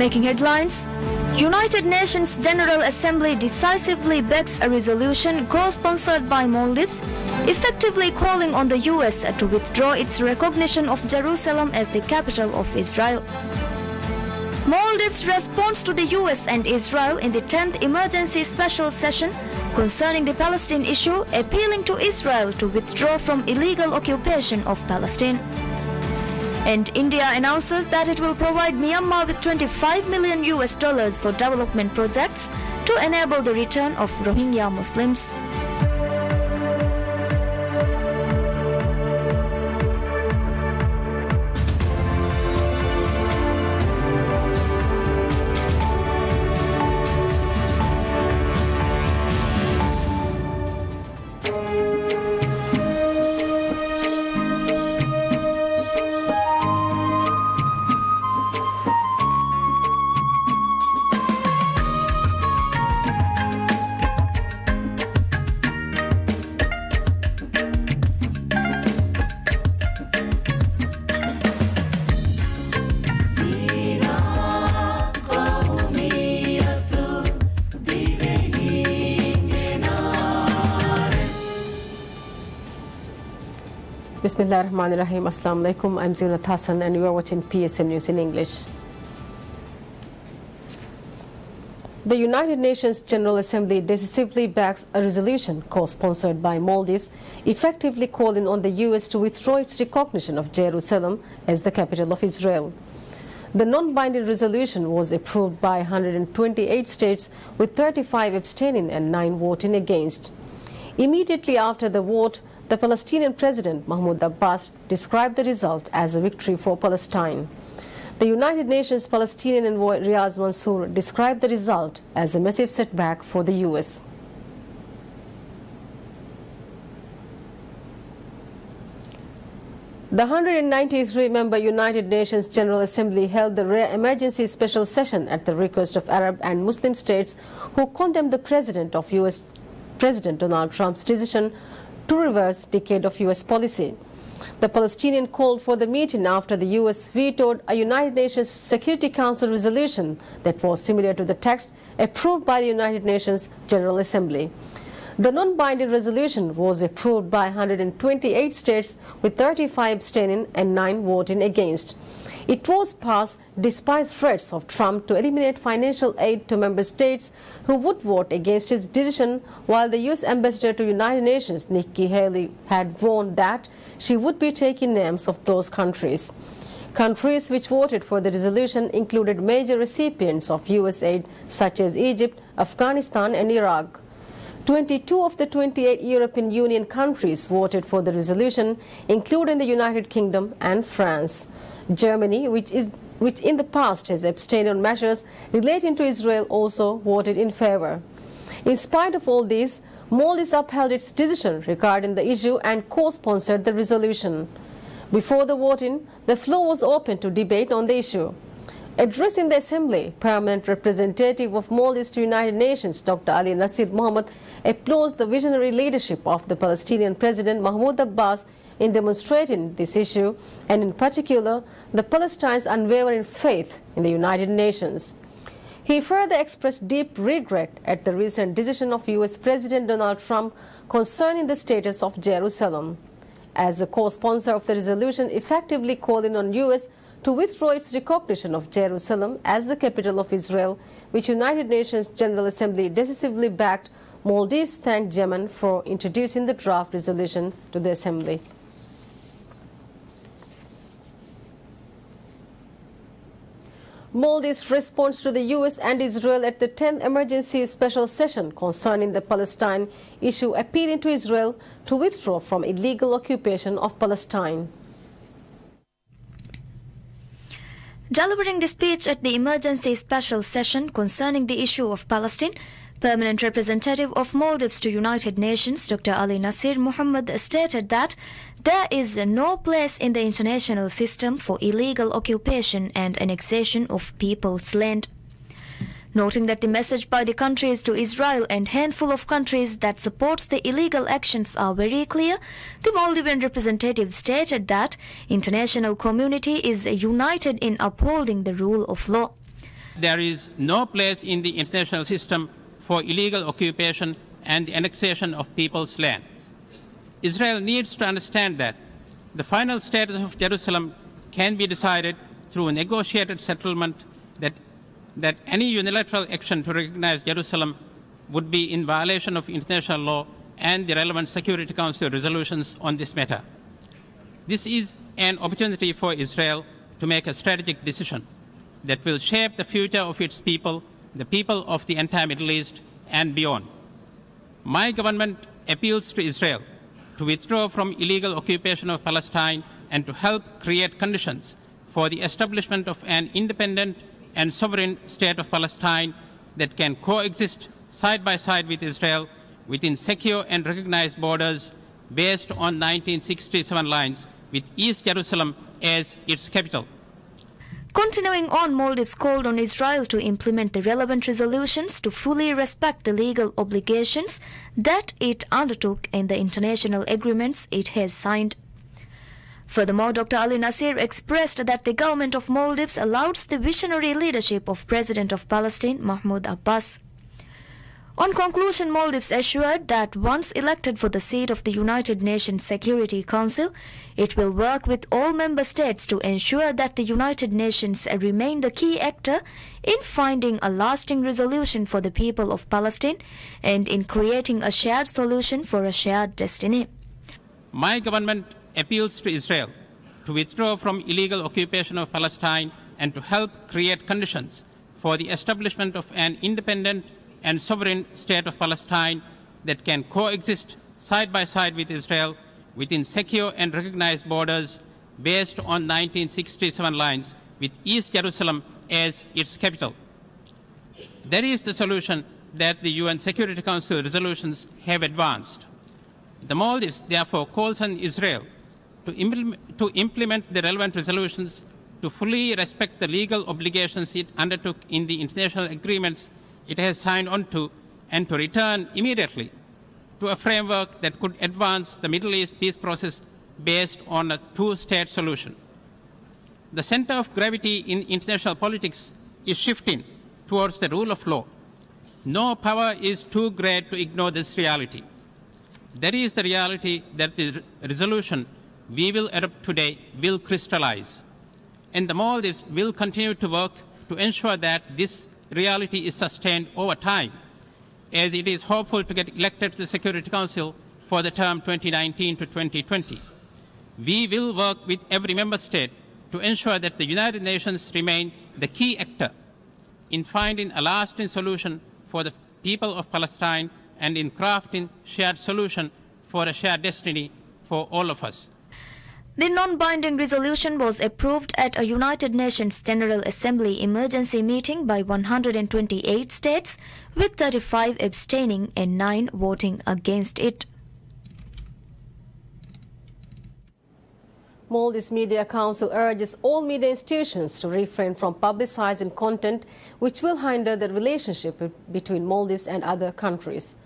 Breaking headlines. United Nations General Assembly decisively backs a resolution co-sponsored by Maldives, effectively calling on the US to withdraw its recognition of Jerusalem as the capital of Israel. Maldives responds to the US and Israel in the 10th Emergency Special Session concerning the Palestine issue, appealing to Israel to withdraw from illegal occupation of Palestine. And India announces that it will provide Myanmar with $25 million for development projects to enable the return of Rohingya Muslims. Bismillahirrahmanirrahim. Assalamu alaikum. I'm Zinat Hassan and you are watching PSM News in English. The United Nations General Assembly decisively backs a resolution co-sponsored by Maldives, effectively calling on the US to withdraw its recognition of Jerusalem as the capital of Israel. The non-binding resolution was approved by 128 states, with 35 abstaining and 9 voting against. Immediately after the vote, the Palestinian President Mahmoud Abbas described the result as a victory for Palestine. The United Nations Palestinian envoy Riaz Mansour described the result as a massive setback for the US. The 193-member United Nations General Assembly held the rare emergency special session at the request of Arab and Muslim states who condemned the US President Donald Trump's decision to reverse decade of US policy. The Palestinian called for the meeting after the US vetoed a United Nations Security Council resolution that was similar to the text approved by the United Nations General Assembly. The non-binding resolution was approved by 128 states, with 35 abstaining and 9 voting against. It was passed despite threats of Trump to eliminate financial aid to member states who would vote against his decision, while the US Ambassador to United Nations, Nikki Haley, had warned that she would be taking names of those countries. Countries which voted for the resolution included major recipients of US aid such as Egypt, Afghanistan and Iraq. 22 of the 28 European Union countries voted for the resolution, including the United Kingdom and France. Germany, which in the past has abstained on measures relating to Israel, also voted in favor. In spite of all this, Maldives upheld its decision regarding the issue and co-sponsored the resolution. Before the voting, the floor was open to debate on the issue. Addressing the Assembly, Permanent Representative of Maldives to United Nations, Dr. Ali Nasir Mohammed, applauds the visionary leadership of the Palestinian President Mahmoud Abbas in demonstrating this issue, and in particular, the Palestinians' unwavering faith in the United Nations. He further expressed deep regret at the recent decision of US President Donald Trump concerning the status of Jerusalem. As a co-sponsor of the resolution effectively calling on US to withdraw its recognition of Jerusalem as the capital of Israel, which United Nations General Assembly decisively backed, Maldives thanked Yemen for introducing the draft resolution to the Assembly. Maldives responds to the US and Israel at the 10th Emergency Special Session concerning the Palestine issue, appealing to Israel to withdraw from illegal occupation of Palestine. Delivering the speech at the Emergency Special Session concerning the issue of Palestine, Permanent Representative of Maldives to United Nations, Dr. Ali Nasir Mohammed, stated that there is no place in the international system for illegal occupation and annexation of people's land. Noting that the message by the countries to Israel and handful of countries that supports the illegal actions are very clear, the Maldivian representative stated that international community is united in upholding the rule of law. there is no place in the international system for illegal occupation and the annexation of people's lands. Israel needs to understand that the final status of Jerusalem can be decided through a negotiated settlement, that any unilateral action to recognize Jerusalem would be in violation of international law and the relevant Security Council resolutions on this matter. This is an opportunity for Israel to make a strategic decision that will shape the future of its people, the people of the entire Middle East and beyond. My government appeals to Israel to withdraw from illegal occupation of Palestine and to help create conditions for the establishment of an independent and sovereign state of Palestine that can coexist side by side with Israel within secure and recognized borders based on 1967 lines, with East Jerusalem as its capital. Continuing on, Maldives called on Israel to implement the relevant resolutions to fully respect the legal obligations that it undertook in the international agreements it has signed. Furthermore, Dr. Ali Nasir expressed that the government of Maldives allows the visionary leadership of President of Palestine, Mahmoud Abbas. On conclusion, Maldives assured that once elected for the seat of the United Nations Security Council, it will work with all member states to ensure that the United Nations remain the key actor in finding a lasting resolution for the people of Palestine and in creating a shared solution for a shared destiny. My government appeals to Israel to withdraw from illegal occupation of Palestine and to help create conditions for the establishment of an independent and sovereign state of Palestine that can coexist side by side with Israel within secure and recognized borders based on 1967 lines, with East Jerusalem as its capital. That is the solution that the UN Security Council resolutions have advanced. The Maldives therefore calls on Israel to implement the relevant resolutions, to fully respect the legal obligations it undertook in the international agreements it has signed on to, and to return immediately to a framework that could advance the Middle East peace process based on a two-state solution. The center of gravity in international politics is shifting towards the rule of law. No power is too great to ignore this reality. That is the reality that the resolution we will adopt today will crystallize. And the Maldives will continue to work to ensure that this reality is sustained over time, as it is hopeful to get elected to the Security Council for the term 2019 to 2020. We will work with every member state to ensure that the United Nations remain the key actor in finding a lasting solution for the people of Palestine and in crafting shared solution for a shared destiny for all of us. The non-binding resolution was approved at a United Nations General Assembly emergency meeting by 128 states, with 35 abstaining and 9 voting against it. Maldives Media Council urges all media institutions to refrain from publicizing content which will hinder the relationship between Maldives and other countries.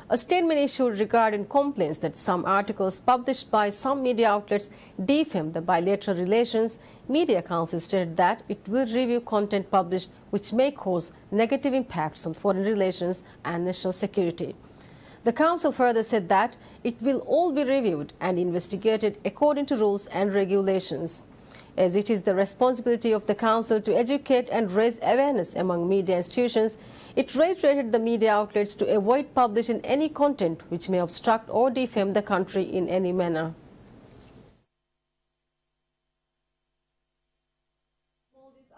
A statement issued regarding complaints that some articles published by some media outlets defame the bilateral relations, Media Council stated that it will review content published which may cause negative impacts on foreign relations and national security. The Council further said that it will all be reviewed and investigated according to rules and regulations. As it is the responsibility of the Council to educate and raise awareness among media institutions, it reiterated the media outlets to avoid publishing any content which may obstruct or defame the country in any manner.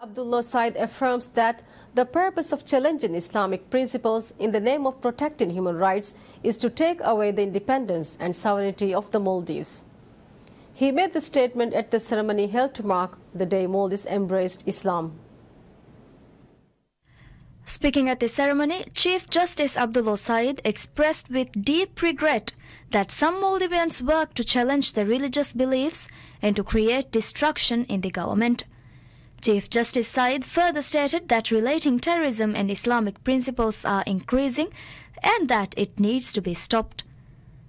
Abdullah Said affirms that the purpose of challenging Islamic principles in the name of protecting human rights is to take away the independence and sovereignty of the Maldives. He made the statement at the ceremony held to mark the day Maldives embraced Islam. Speaking at the ceremony, Chief Justice Abdullah Said expressed with deep regret that some Maldivians work to challenge the religious beliefs and to create destruction in the government. Chief Justice Said further stated that relating terrorism and Islamic principles are increasing and that it needs to be stopped.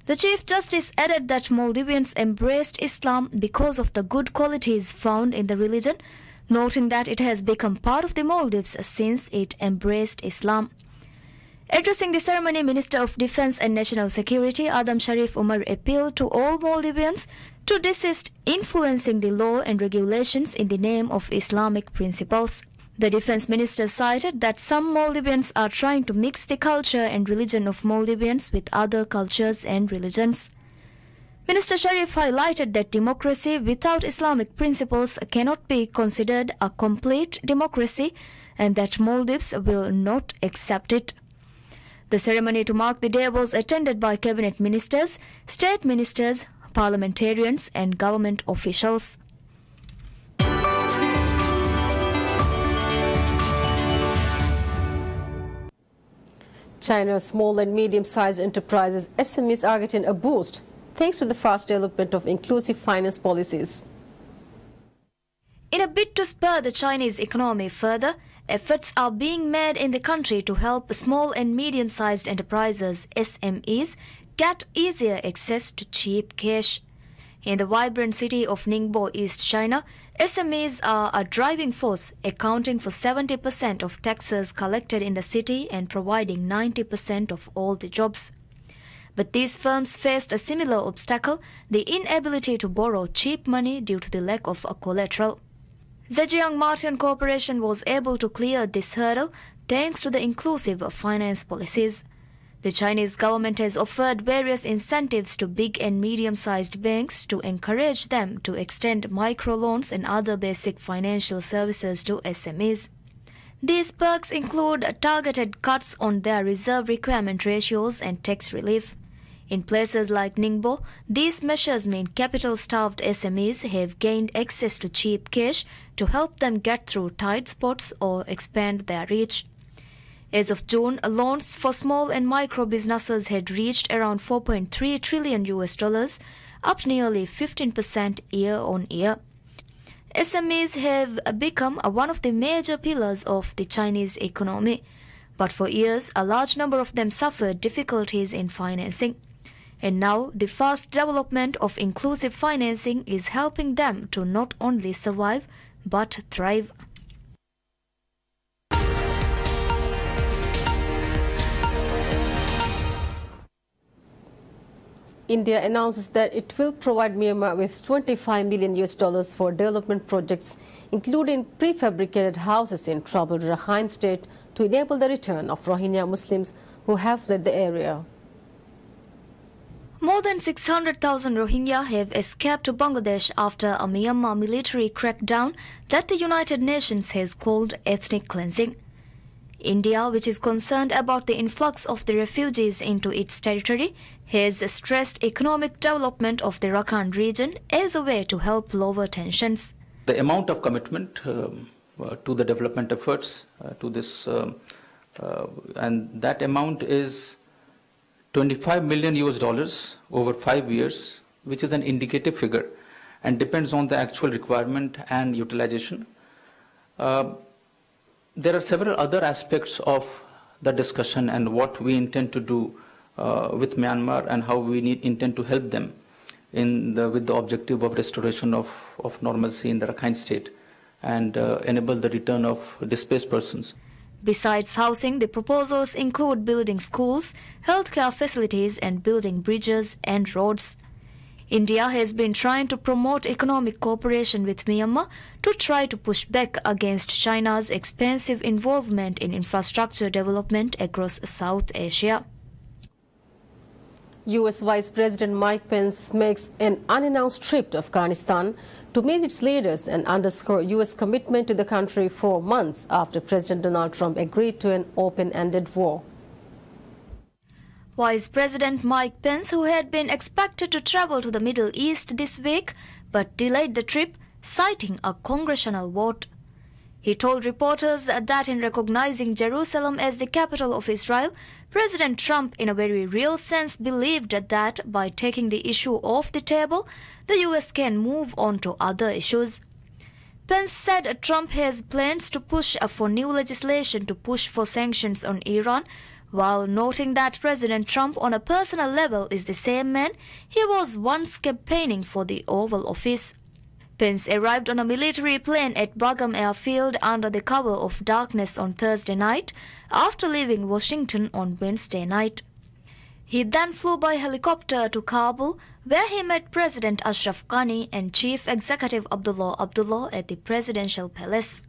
The Chief Justice added that Maldivians embraced Islam because of the good qualities found in the religion, noting that it has become part of the Maldives since it embraced Islam. Addressing the ceremony, Minister of Defense and National Security Adam Sharif Umar appealed to all Maldivians to desist influencing the law and regulations in the name of Islamic principles. The Defense Minister cited that some Maldivians are trying to mix the culture and religion of Maldivians with other cultures and religions. Minister Sharif highlighted that democracy without Islamic principles cannot be considered a complete democracy and that Maldives will not accept it. The ceremony to mark the day was attended by cabinet ministers, state ministers, parliamentarians and government officials. China's small and medium-sized enterprises SMEs are getting a boost thanks to the fast development of inclusive finance policies. In a bid to spur the Chinese economy further, efforts are being made in the country to help small and medium-sized enterprises SMEs get easier access to cheap cash. In the vibrant city of Ningbo, East China, SMEs are a driving force, accounting for 70% of taxes collected in the city and providing 90% of all the jobs. But these firms faced a similar obstacle, the inability to borrow cheap money due to the lack of a collateral. Zhejiang Martian Corporation was able to clear this hurdle thanks to the inclusive finance policies. The Chinese government has offered various incentives to big and medium-sized banks to encourage them to extend microloans and other basic financial services to SMEs. These perks include targeted cuts on their reserve requirement ratios and tax relief. In places like Ningbo, these measures mean capital-starved SMEs have gained access to cheap cash to help them get through tight spots or expand their reach. As of June, loans for small and micro businesses had reached around $4.3 trillion, up nearly 15% year-on-year. SMEs have become one of the major pillars of the Chinese economy, but for years a large number of them suffered difficulties in financing. And now the fast development of inclusive financing is helping them to not only survive but thrive. India announces that it will provide Myanmar with $25 million for development projects, including prefabricated houses in troubled Rakhine State, to enable the return of Rohingya Muslims who have fled the area. More than 600,000 Rohingya have escaped to Bangladesh after a Myanmar military crackdown that the United Nations has called ethnic cleansing. India, which is concerned about the influx of the refugees into its territory, has stressed economic development of the Rakhine region as a way to help lower tensions. The amount of commitment to the development efforts to this, and that amount is $25 million over 5 years, which is an indicative figure and depends on the actual requirement and utilization. There are several other aspects of the discussion and what we intend to do with Myanmar and how we intend to help them with the objective of restoration of normalcy in the Rakhine State and enable the return of displaced persons. Besides housing, the proposals include building schools, healthcare facilities and building bridges and roads. India has been trying to promote economic cooperation with Myanmar to try to push back against China's expansive involvement in infrastructure development across South Asia. U.S. Vice President Mike Pence makes an unannounced trip to Afghanistan to meet its leaders and underscore U.S. commitment to the country 4 months after President Donald Trump agreed to an open-ended war. Vice President Mike Pence, who had been expected to travel to the Middle East this week, but delayed the trip, citing a congressional vote. He told reporters that in recognizing Jerusalem as the capital of Israel, President Trump, in a very real sense, believed that by taking the issue off the table, the U.S. can move on to other issues. Pence said Trump has plans to push for new legislation to push for sanctions on Iran, while noting that President Trump on a personal level is the same man he was once campaigning for the Oval Office. Pence arrived on a military plane at Bagram Airfield under the cover of darkness on Thursday night after leaving Washington on Wednesday night. He then flew by helicopter to Kabul, where he met President Ashraf Ghani and Chief Executive Abdullah Abdullah at the Presidential Palace.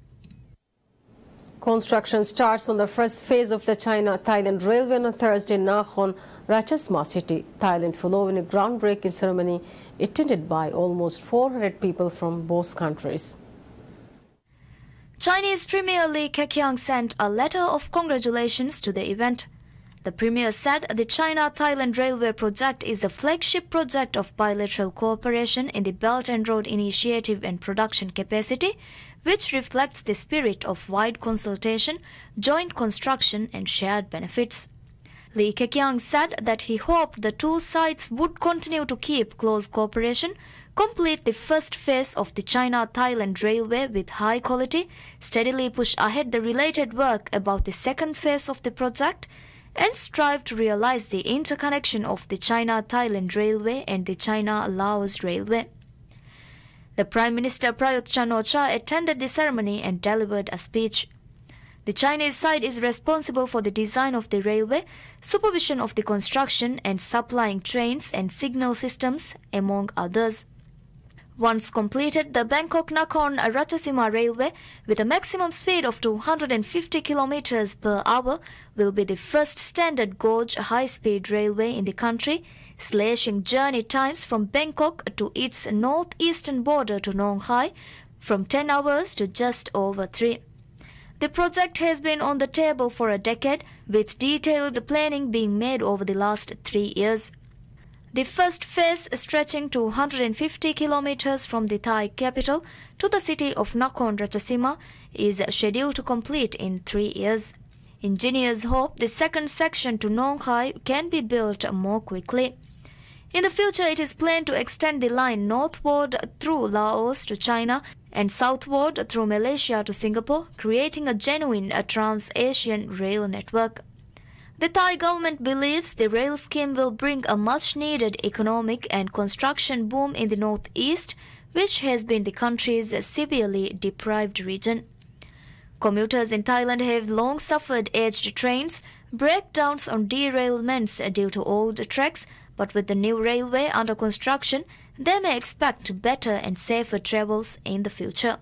Construction starts on the first phase of the China-Thailand railway on Thursday in Nakhon Ratchasima city, Thailand, following a groundbreaking ceremony attended by almost 400 people from both countries. Chinese Premier Li Keqiang sent a letter of congratulations to the event. The Premier said the China-Thailand Railway project is the flagship project of bilateral cooperation in the Belt and Road Initiative and production capacity, which reflects the spirit of wide consultation, joint construction and shared benefits. Li Keqiang said that he hoped the two sides would continue to keep close cooperation, complete the first phase of the China-Thailand Railway with high quality, steadily push ahead the related work about the second phase of the project, and strive to realize the interconnection of the China-Thailand Railway and the China-Laos Railway. The Prime Minister Prayut Chan-o-cha attended the ceremony and delivered a speech. The Chinese side is responsible for the design of the railway, supervision of the construction and supplying trains and signal systems, among others. Once completed, the Bangkok-Nakhon Ratchasima Railway, with a maximum speed of 250 km per hour, will be the first standard gauge high-speed railway in the country, slashing journey times from Bangkok to its northeastern border to Nong Khai from 10 hours to just over 3. The project has been on the table for a decade, with detailed planning being made over the last 3 years. The first phase, stretching to 150 kilometers from the Thai capital to the city of Nakhon Ratchasima, is scheduled to complete in 3 years. Engineers hope the second section to Nong Khai can be built more quickly. In the future, it is planned to extend the line northward through Laos to China and southward through Malaysia to Singapore, creating a genuine trans-Asian rail network. The Thai government believes the rail scheme will bring a much-needed economic and construction boom in the northeast, which has been the country's severely deprived region. Commuters in Thailand have long suffered aged trains, breakdowns on derailments due to old tracks, but with the new railway under construction, they may expect better and safer travels in the future.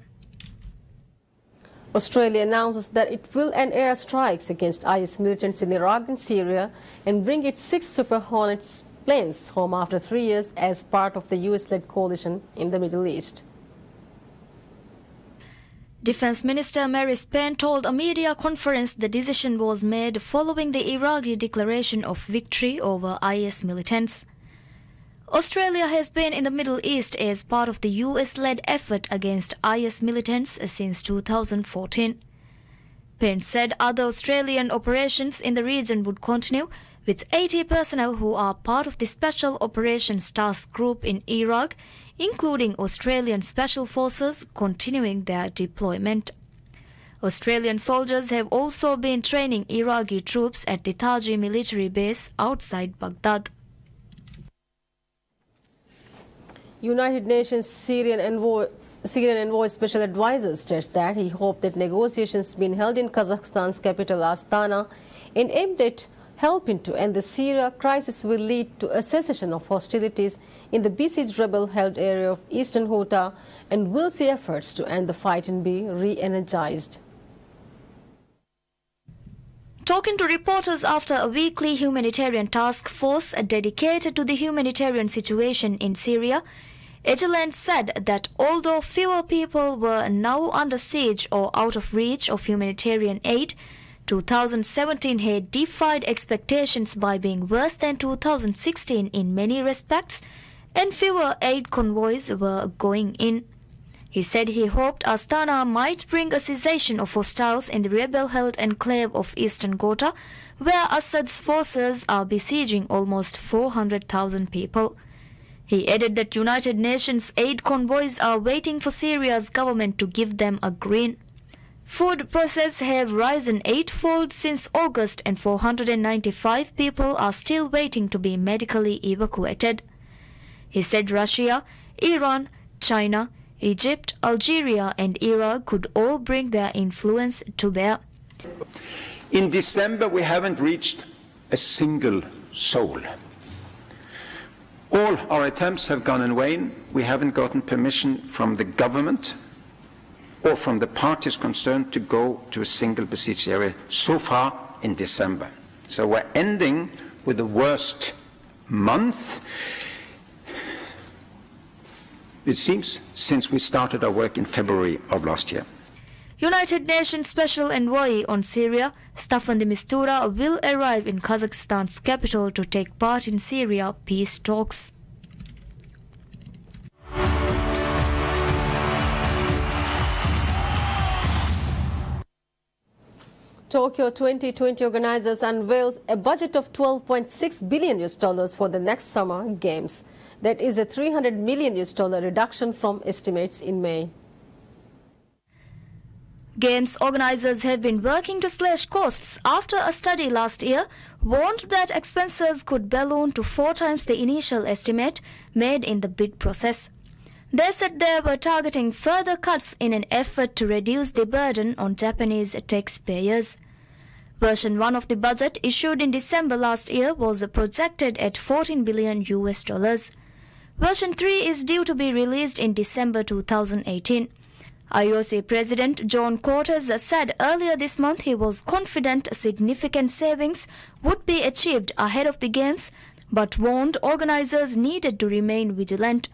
Australia announces that it will end air strikes against IS militants in Iraq and Syria and bring its 6 Super Hornets planes home after 3 years as part of the US-led coalition in the Middle East. Defense Minister Mary Spain told a media conference the decision was made following the Iraqi declaration of victory over IS militants. Australia has been in the Middle East as part of the US-led effort against IS militants since 2014. Pence said other Australian operations in the region would continue, with 80 personnel who are part of the Special Operations Task Group in Iraq, including Australian Special Forces, continuing their deployment. Australian soldiers have also been training Iraqi troops at the Taji military base outside Baghdad. United Nations Syrian Envoy Special Advisor states that he hoped that negotiations being held in Kazakhstan's capital Astana and aimed at helping to end the Syria crisis will lead to a cessation of hostilities in the besieged rebel-held area of eastern Ghouta and will see efforts to end the fight and be re-energized. Talking to reporters after a weekly humanitarian task force dedicated to the humanitarian situation in Syria, Egeland said that although fewer people were now under siege or out of reach of humanitarian aid, 2017 had defied expectations by being worse than 2016 in many respects, and fewer aid convoys were going in. He said he hoped Astana might bring a cessation of hostiles in the rebel-held enclave of eastern Ghouta, where Assad's forces are besieging almost 400,000 people. He added that United Nations aid convoys are waiting for Syria's government to give them a green. Food prices have risen 8-fold since August, and 495 people are still waiting to be medically evacuated. He said Russia, Iran, China, Egypt, Algeria and Iraq could all bring their influence to bear. In December, we haven't reached a single soul. All our attempts have gone in vain. We haven't gotten permission from the government or from the parties concerned to go to a single besieged area so far in December. So we're ending with the worst month, it seems, since we started our work in February of last year. United Nations Special Envoy on Syria, Staffan de Mistura, will arrive in Kazakhstan's capital to take part in Syria peace talks. Tokyo 2020 organizers unveils a budget of $12.6 billion for the next Summer Games. That is a $300 million reduction from estimates in May. Games organizers have been working to slash costs after a study last year warned that expenses could balloon to 4 times the initial estimate made in the bid process. They said they were targeting further cuts in an effort to reduce the burden on Japanese taxpayers. Version 1 of the budget issued in December last year was projected at $14 billion. Version 3 is due to be released in December 2018. IOC President John Cortez said earlier this month he was confident significant savings would be achieved ahead of the Games, but warned organizers needed to remain vigilant.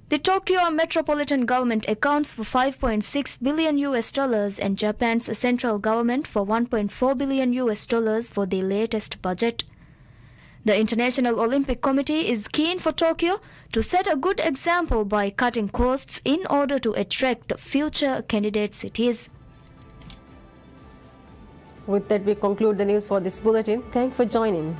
The Tokyo metropolitan government accounts for $5.6 billion and Japan's central government for $1.4 billion for the latest budget. The International Olympic Committee is keen for Tokyo to set a good example by cutting costs in order to attract future candidate cities. With that, we conclude the news for this bulletin. Thanks for joining.